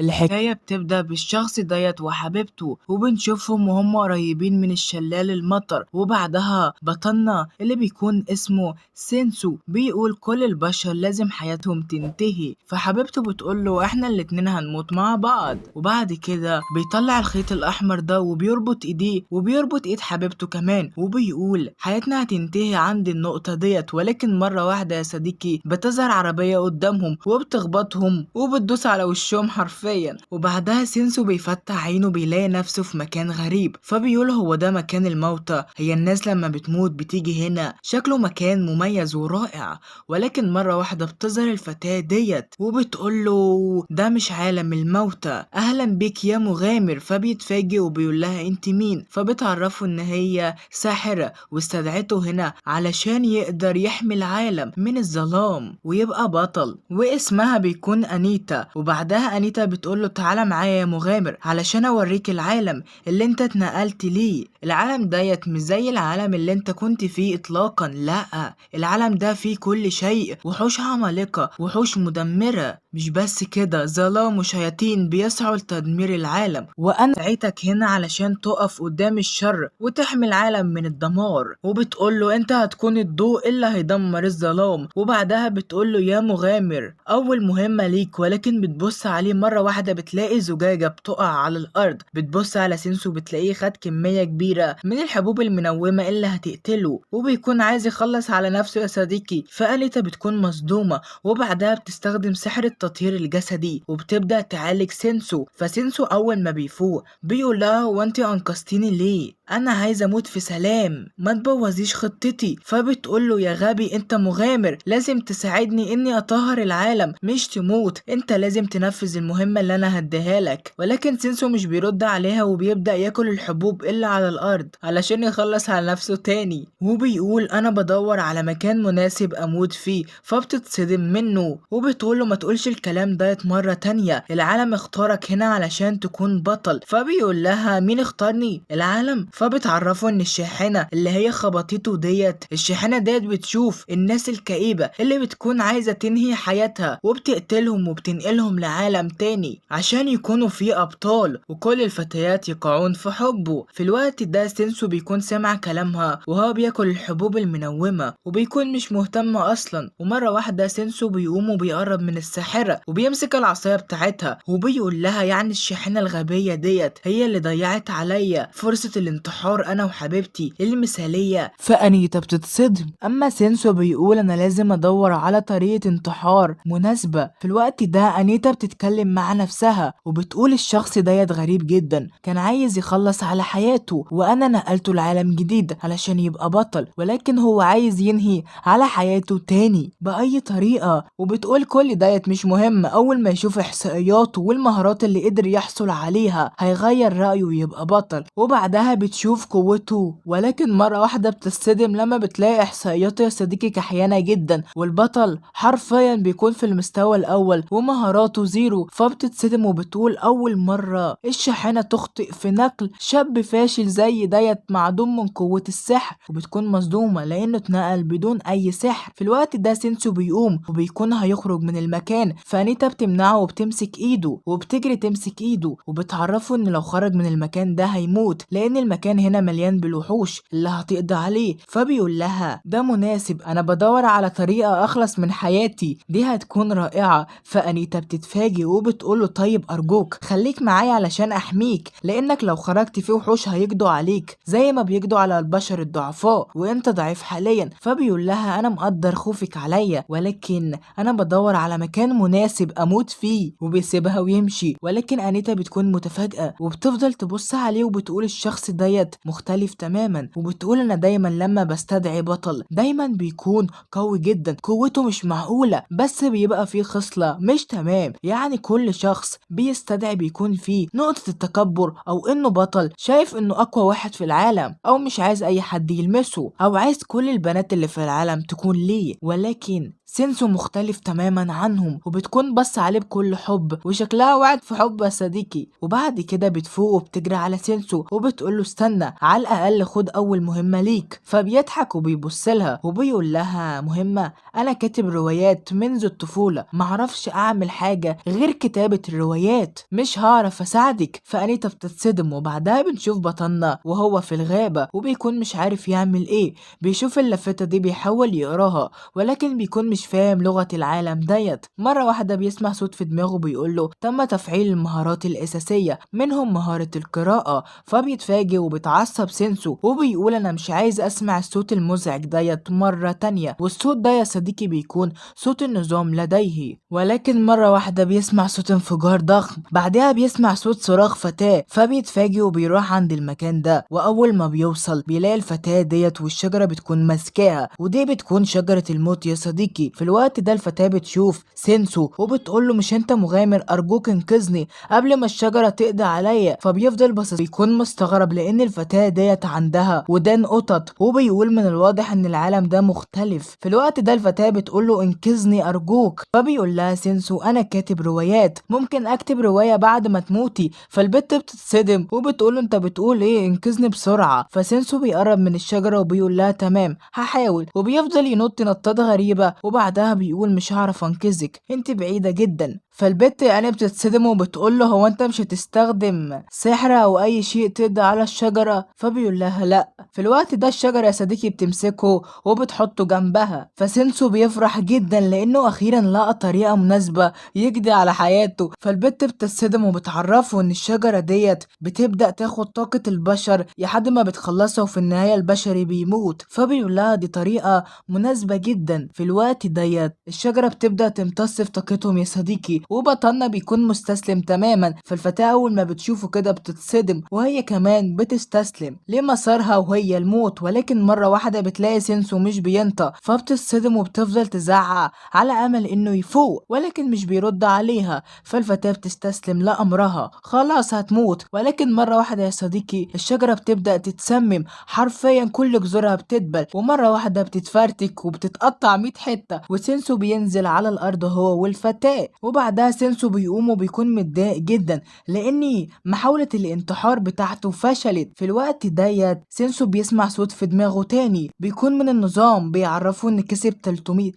الحكاية بتبدأ بالشخص ديت وحبيبته، وبنشوفهم وهم قريبين من الشلال المطر، وبعدها بطلنا اللي بيكون اسمه سينسو بيقول كل البشر لازم حياتهم تنتهي، فحبيبته بتقوله احنا الاتنين هنموت مع بعض. وبعد كده بيطلع الخيط الأحمر ده وبيربط ايديه وبيربط ايد حبيبته كمان، وبيقول حياتنا هتنتهي عند النقطة ديت، ولكن مرة واحدة يا صديقي بتظهر عربية قدامهم وبتخبطهم وبتدوس على وشهم حرفيا. وبعدها سينسو بيفتح عينه بيلاقي نفسه في مكان غريب، فبيقول هو ده مكان الموتى، هي الناس لما بتموت بتيجي هنا، شكله مكان مميز ورائع. ولكن مرة واحدة بتظهر الفتاة ديت وبتقوله ده مش عالم الموتى، اهلا بيك يا مغامر. فبيتفاجئ وبيقول لها انت مين، فبتعرفه ان هي ساحرة واستدعته هنا علشان يقدر يحمي العالم من الظلام ويبقى بطل، واسمها بيكون انيتا. وبعدها انيتا بتقوله تعالى معايا يا مغامر علشان اوريك العالم اللي انت اتنقلت ليه. العالم ديت مش زي العالم اللي انت كنت فيه اطلاقا، لا العالم ده فيه كل شيء، وحوش عمالقة وحوش مدمرة، مش بس كده ظلام وشياطين بيسعوا لتدمير العالم، وانا دعيتك هنا علشان تقف قدام الشر وتحمي العالم من الدمار. وبتقوله انت هتكون الضوء اللي هيدمر الظلام. وبعدها بتقوله يا مغامر اول مهمة ليك، ولكن بتبص عليه مرة واحدة بتلاقي زجاجة بتقع على الارض، بتبص على سينسو بتلاقيه خد كمية كبيرة من الحبوب المنومة اللي هتقتله، وبيكون عايز يخلص على نفسه يا صديقي. فأليتا بتكون مصدومة، وبعدها بتستخدم سحر التطهير الجسدي وبتبدأ تعالج سينسو. فسينسو أول ما بيفوق بيقول لها هو انت أنقذتيني ليه؟ أنا عايز أموت في سلام، ما تبوظيش خطتي. فبتقوله يا غبي انت مغامر، لازم تساعدني اني اطهر العالم مش تموت، انت لازم تنفذ المهمة اللي انا هديها لك. ولكن سينسو مش بيرد عليها وبيبدأ ياكل الحبوب اللي على الارض علشان يخلص على نفسه تاني، وبيقول انا بدور على مكان مناسب اموت فيه. فبتتصدم منه وبتقوله ما تقولش الكلام ديت مرة تانية، العالم اختارك هنا علشان تكون بطل. فبيقول لها مين اختارني؟ العالم. فبتعرفه ان الشاحنة اللي هي خبطته ديت، الشاحنة ديت بتشوف الناس الكئيبة اللي بتكون عايزة تنهي حياتها وبتقتلهم وبتنقلهم لعالم تاني عشان يكونوا فيه ابطال، وكل الفتيات يقعون في حبه. في الوقت ده سينسو بيكون سمع كلامها وهو بياكل الحبوب المنومة وبيكون مش مهتم اصلا. ومرة واحدة سينسو بيقوم وبيقرب من الساحرة وبيمسك العصاية بتاعتها وبيقول لها يعني الشاحنة الغبية ديت هي اللي ضيعت عليا فرصة الانتحار انا وحبيبتي المثالية. فأنيتا بتتصدم، اما سينسو بيقول انا لازم ادور على طريقة انتحار مناسبة. في الوقت ده انيتا بتتكلم مع نفسها وبتقول الشخص ديت غريب جدا، كان عايز يخلص على حياته وانا نقلته لعالم جديد علشان يبقى بطل، ولكن هو عايز ينهي على حياته تاني بأي طريقة. وبتقول كل ديت مش مهم، اول ما يشوف احصائياته والمهارات اللي قدر يحصل عليها هيغير رأيه ويبقى بطل. وبعدها بتشوف قوته، ولكن مرة واحدة بتصدم لما بتلاقي احصائياته يا صديقي كحيانة جدا، والبطل حرفيا بيكون في المستوى الاول ومهاراته زيرو. فبتتصدم وبتقول اول مرة الشاحنة تخطئ في نقل شاب فاشل زي ديت معدوم من قوة السحر، وبتكون مصدومة لانه اتنقل بدون اي سحر. في الوقت ده سينسو بيقوم وبيكون هيخرج من المكان، فانيتا بتمنعه وبتمسك ايده وبتجري تمسك ايده وبتعرفه ان لو خرج من المكان ده هيموت لان المكان هنا مليان بالوحوش اللي هتقضي عليه. فبيقول لها ده مناسب، انا بدور على طريقة اخلص من حياتي دي هتكون رائعة. فانيتا بتتفاجئ وبتقوله طيب ارجوك خليك معايا علشان احميك، لانك لو خرجت في وحوش هيقضوا عليك زي ما بيقضوا على البشر الضعفاء وانت ضعيف حاليا. فبيقول لها انا مقدر خوفك عليا، ولكن انا بدور على مكان مناسب اموت فيه، وبيسيبها ويمشي. ولكن انيتا بتكون متفاجئة وبتفضل تبص عليه وبتقول الشخص ديت مختلف تماما، وبتقول انا دايما لما بستدعي بطل دايما بيكون قوي جدا، قوته مش معقولة بس بيبقى فيه خصلة مش تمام، يعني كل شخص بيستدعي بيكون فيه نقطة التكبر او انه بطل شايف انه اقوى واحد في العالم او مش عايز اي حد يلمسه او عايز كل البنات اللي في العالم تكون ليه. ولكن سينسو مختلف تماما عنهم، وبتكون بص عليه بكل حب وشكلها وعد في حب يا صديقي. وبعد كده بتفوق وبتجري على سينسو وبتقوله استنى، على الاقل خد اول مهمة ليك. فبيضحك وبيبص لها وبيقول لها مهمة؟ انا كاتب روايات منذ الطفولة، معرفش اعمل حاجة غير كتابة الروايات، مش هعرف اساعدك. فانيتا بتتصدم. وبعدها بنشوف بطلنا وهو في الغابة وبيكون مش عارف يعمل ايه. بيشوف اللافتة دي بيحاول يقراها ولكن بيكون مش فاهم لغة العالم ديت. مرة واحدة بيسمع صوت في دماغه بيقوله تم تفعيل المهارات الأساسية منهم مهارة القراءة. فبيتفاجئ وبيتعصب سينسو وبيقول أنا مش عايز أسمع الصوت المزعج ديت مرة تانية. والصوت ده يا صديقي بيكون صوت النظام لديه. ولكن مرة واحدة بيسمع صوت انفجار ضخم، بعدها بيسمع صوت صراخ فتاة. فبيتفاجئ وبيروح عند المكان ده، وأول ما بيوصل بيلاقي الفتاة ديت والشجرة بتكون ماسكاها، ودي بتكون شجرة الموت يا صديقي. في الوقت ده الفتاة بتشوف سينسو وبتقوله مش انت مغامر؟ أرجوك انقذني قبل ما الشجرة تقضي عليا. فبيفضل بس بيكون مستغرب لأن الفتاة ديت عندها ودان قطط، وبيقول من الواضح ان العالم ده مختلف. في الوقت ده الفتاة بتقوله انقذني أرجوك. فبيقول لها سينسو انا كاتب روايات، ممكن اكتب رواية بعد ما تموتي. فالبت بتتصدم وبتقوله انت بتقول ايه؟ انقذني بسرعة. فسينسو بيقرب من الشجرة وبيقول لها تمام هحاول، وبيفضل ينط نطات غريبة. وبعدها بيقول مش هعرف انقذك، انت بعيدة جدا. فالبت يعني بتتصدم وبتقول له هو انت مش هتستخدم سحر او اي شيء تقضي على الشجرة؟ فبيقول لها لا. في الوقت ده الشجرة يا صديقي بتمسكه وبتحطه جنبها. فسينسو بيفرح جدا لانه اخيرا لقى طريقة مناسبة يقضي على حياته. فالبت بتتصدم وبتعرفه ان الشجرة ديت بتبدأ تاخد طاقة البشر لحد ما بتخلصها، وفي النهاية البشري بيموت. فبيقول لها دي طريقة مناسبة جدا. في الوقت ديت الشجرة بتبدأ تمتص في طاقتهم يا صديقي، وبطلنا بيكون مستسلم تماما. فالفتاة أول ما بتشوفه كده بتتصدم وهي كمان بتستسلم لمسارها وهي الموت. ولكن مرة واحدة بتلاقي سينسو مش بينطق، فبتتصدم وبتفضل تزعق على أمل إنه يفوق ولكن مش بيرد عليها. فالفتاة بتستسلم لأمرها، خلاص هتموت. ولكن مرة واحدة يا صديقي الشجرة بتبدأ تتسمم، حرفيا كل جذورها بتدبل، ومرة واحدة بتتفرتك وبتتقطع 100 حتة. وسينسو بينزل على الأرض هو والفتاة. وبعدها سينسو بيقوم وبيكون متضايق جدا لأن محاولة الانتحار بتاعته فشلت. في الوقت ديت سينسو بيسمع صوت في دماغه تاني بيكون من النظام، بيعرفوا ان كسب 300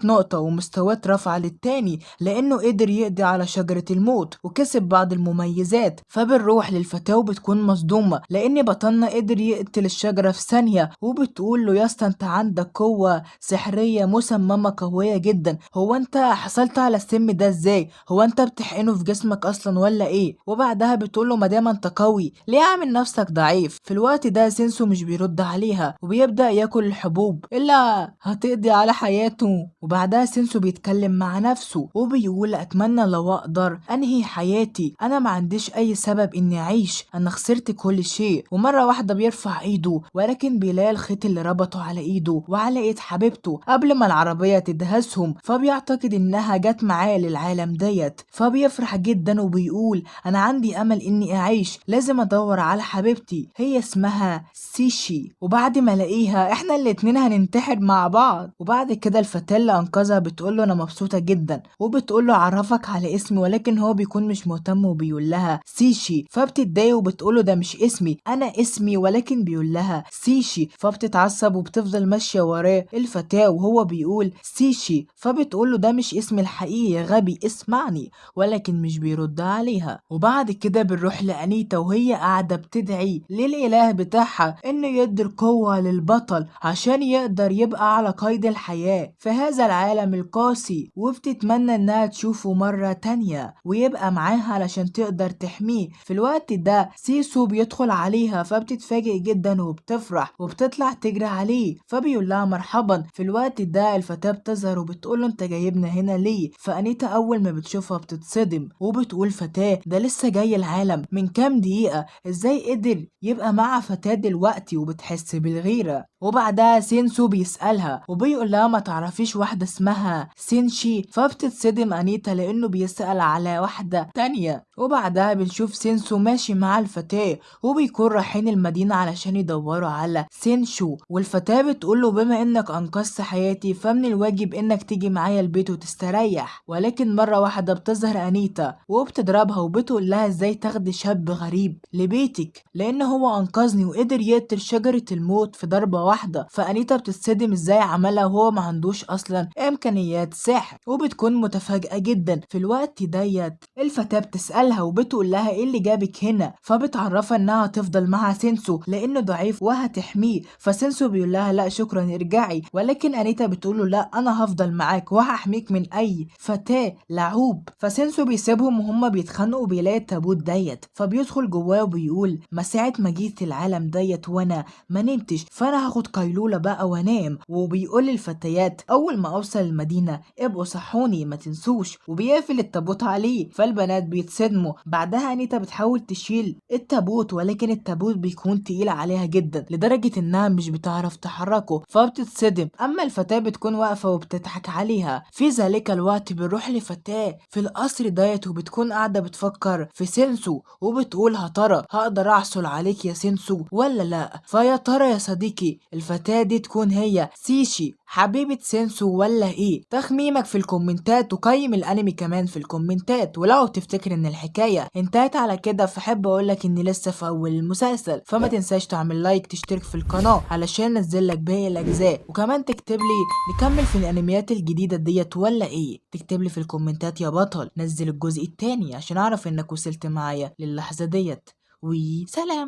نقطة ومستواه رفع للتاني لأنه قدر يقضي على شجرة الموت وكسب بعض المميزات. فبنروح للفتاة وبتكون مصدومة لأن بطلنا قدر يقتل الشجرة في ثانية، وبتقول له يا اسطى انت عندك قوة سحرية مسممة قوية جدا، هو انت حصلت على السم ده ازاي؟ هو انت بتحقنه في جسمك اصلا ولا ايه؟ وبعدها بتقول له ما دام انت قوي ليه عامل نفسك ضعيف؟ في الوقت ده سينسو مش بيرد عليها وبيبدأ ياكل الحبوب الا هتقضي على حياته. وبعدها سينسو بيتكلم مع نفسه وبيقول اتمنى لو اقدر انهي حياتي، انا ما عنديش اي سبب اني اعيش، انا خسرت كل شيء. ومرة واحدة بيرفع ايده ولكن بيلاقي الخيط اللي ربطه على ايده وعلى ايد حبيبته قبل ما العربية تدهسهم. فبيعتقد انها جت معاه للعالم ديت. فبيفرح جدا وبيقول انا عندي امل اني اعيش، لازم ادور على حبيبتي هي اسمها سيشي، وبعد ما الاقيها احنا الاتنين هننتحر مع بعض. وبعد كده الفتاة اللي انقذها بتقول له انا مبسوطة جدا وبتقول له اعرفك على اسمي، ولكن هو بيكون مش مهتم وبيقول لها سيشي. فبتتضايق وبتقول له ده مش اسمي، انا اسمي، ولكن بيقول لها سيشي. فبتتعصب وبتفضل ماشية وراه الفتاة وهو بيقول سيشي. فبتقول له ده مش اسمي الحقيقي يا غبي اسمعني، ولكن مش بيرد عليها. وبعد كده بنروح لأنيتا وهي قاعدة بتدعي للإله بتاعها إنه يدي القوة للبطل عشان يقدر يبقى على قيد الحياة في هذا العالم القاسي، وبتتمنى إنها تشوفه مرة تانية ويبقى معاها علشان تقدر تحميه. في الوقت ده سيسو بيدخل عليها فبتتفاجئ جدا وبتفرح وبتطلع تجري عليه فبيقول لها مرحبا. في الوقت ده الفتاة بتظهر وبتقول له انت جايبنا هنا ليه؟ فأنيتا أول ما بتشوفها بتتصدم وبتقول فتاة ده لسه جاي العالم من كام دقيقة، ازاي قدر يبقى مع فتاة دلوقتي؟ وبتحس بالغيرة. وبعدها سينسو بيسألها وبيقول لها ما تعرفيش واحدة اسمها سينشي؟ فبتتصدم أنيتا لأنه بيسأل على واحدة تانية. وبعدها بنشوف سينسو ماشي مع الفتاة وبيكون رايحين المدينة علشان يدوروا على سينشو، والفتاة بتقول له بما انك قص حياتي فمن الواجب انك تيجي معايا البيت وتستريح. ولكن مرة واحدة بتظهر انيتا وبتضربها وبتقول لها ازاي تاخدي شاب غريب لبيتك، لان هو انقذني وقدر يقتل شجرة الموت في ضربة واحدة. فانيتا بتتصدم ازاي عملها وهو ما عندوش اصلا امكانيات سحر، وبتكون متفاجئة جدا. في الوقت ديت الفتاة بتسألها وبتقول لها ايه اللي جابك هنا، فبتعرفها انها هتفضل مع سينسو لانه ضعيف وهتحميه. فسينسو بيقول لها لا شكرا ارجعي، ولكن انيتا بتقوله لا انا هفضل معاك وهحميك من اي فتاة لعوب. فسينسو بيسيبهم وهما بيتخانقوا وبيلاقي التابوت ديت، فبيدخل جواه وبيقول ما ساعة ما جيت العالم ديت وانا ما نمتش، فانا هاخد قيلولة بقى وانام. وبيقول للفتيات اول ما اوصل المدينة ابقوا صحوني ما تنسوش، وبيقفل التابوت عليه. فالبنات بيتصدموا. بعدها انيتا بتحاول تشيل التابوت، ولكن التابوت بيكون تقيل عليها جدا لدرجة انها مش بتعرف تحركه، فبتتصدم. اما الفتاة بتكون واقفة وبتضحك عليها. في ذلك الوقت بنروح لفتاة في القصر ديت وبتكون قاعدة بتفكر في سينسو، وبتقول يا ترى هقدر احصل عليك يا سينسو ولا لا. فيا ترى يا صديقي الفتاة دي تكون هي سيشي حبيبة سينسو ولا ايه؟ تخميمك في الكومنتات، وقيم الانمي كمان في الكومنتات. ولو تفتكر ان الحكاية انتهت على كده فحب اقولك اني لسه في اول المسلسل، فما تنساش تعمل لايك تشترك في القناة علشان انزلك باقي الاجزاء، وكمان تكتب لي نكمل في الانميات الجديدة ديت ولا ايه. تكتب لي في الكومنتات يا بطل نزل الجزء التاني عشان اعرف انك وصلت معايا للحظة ديت. وسلام.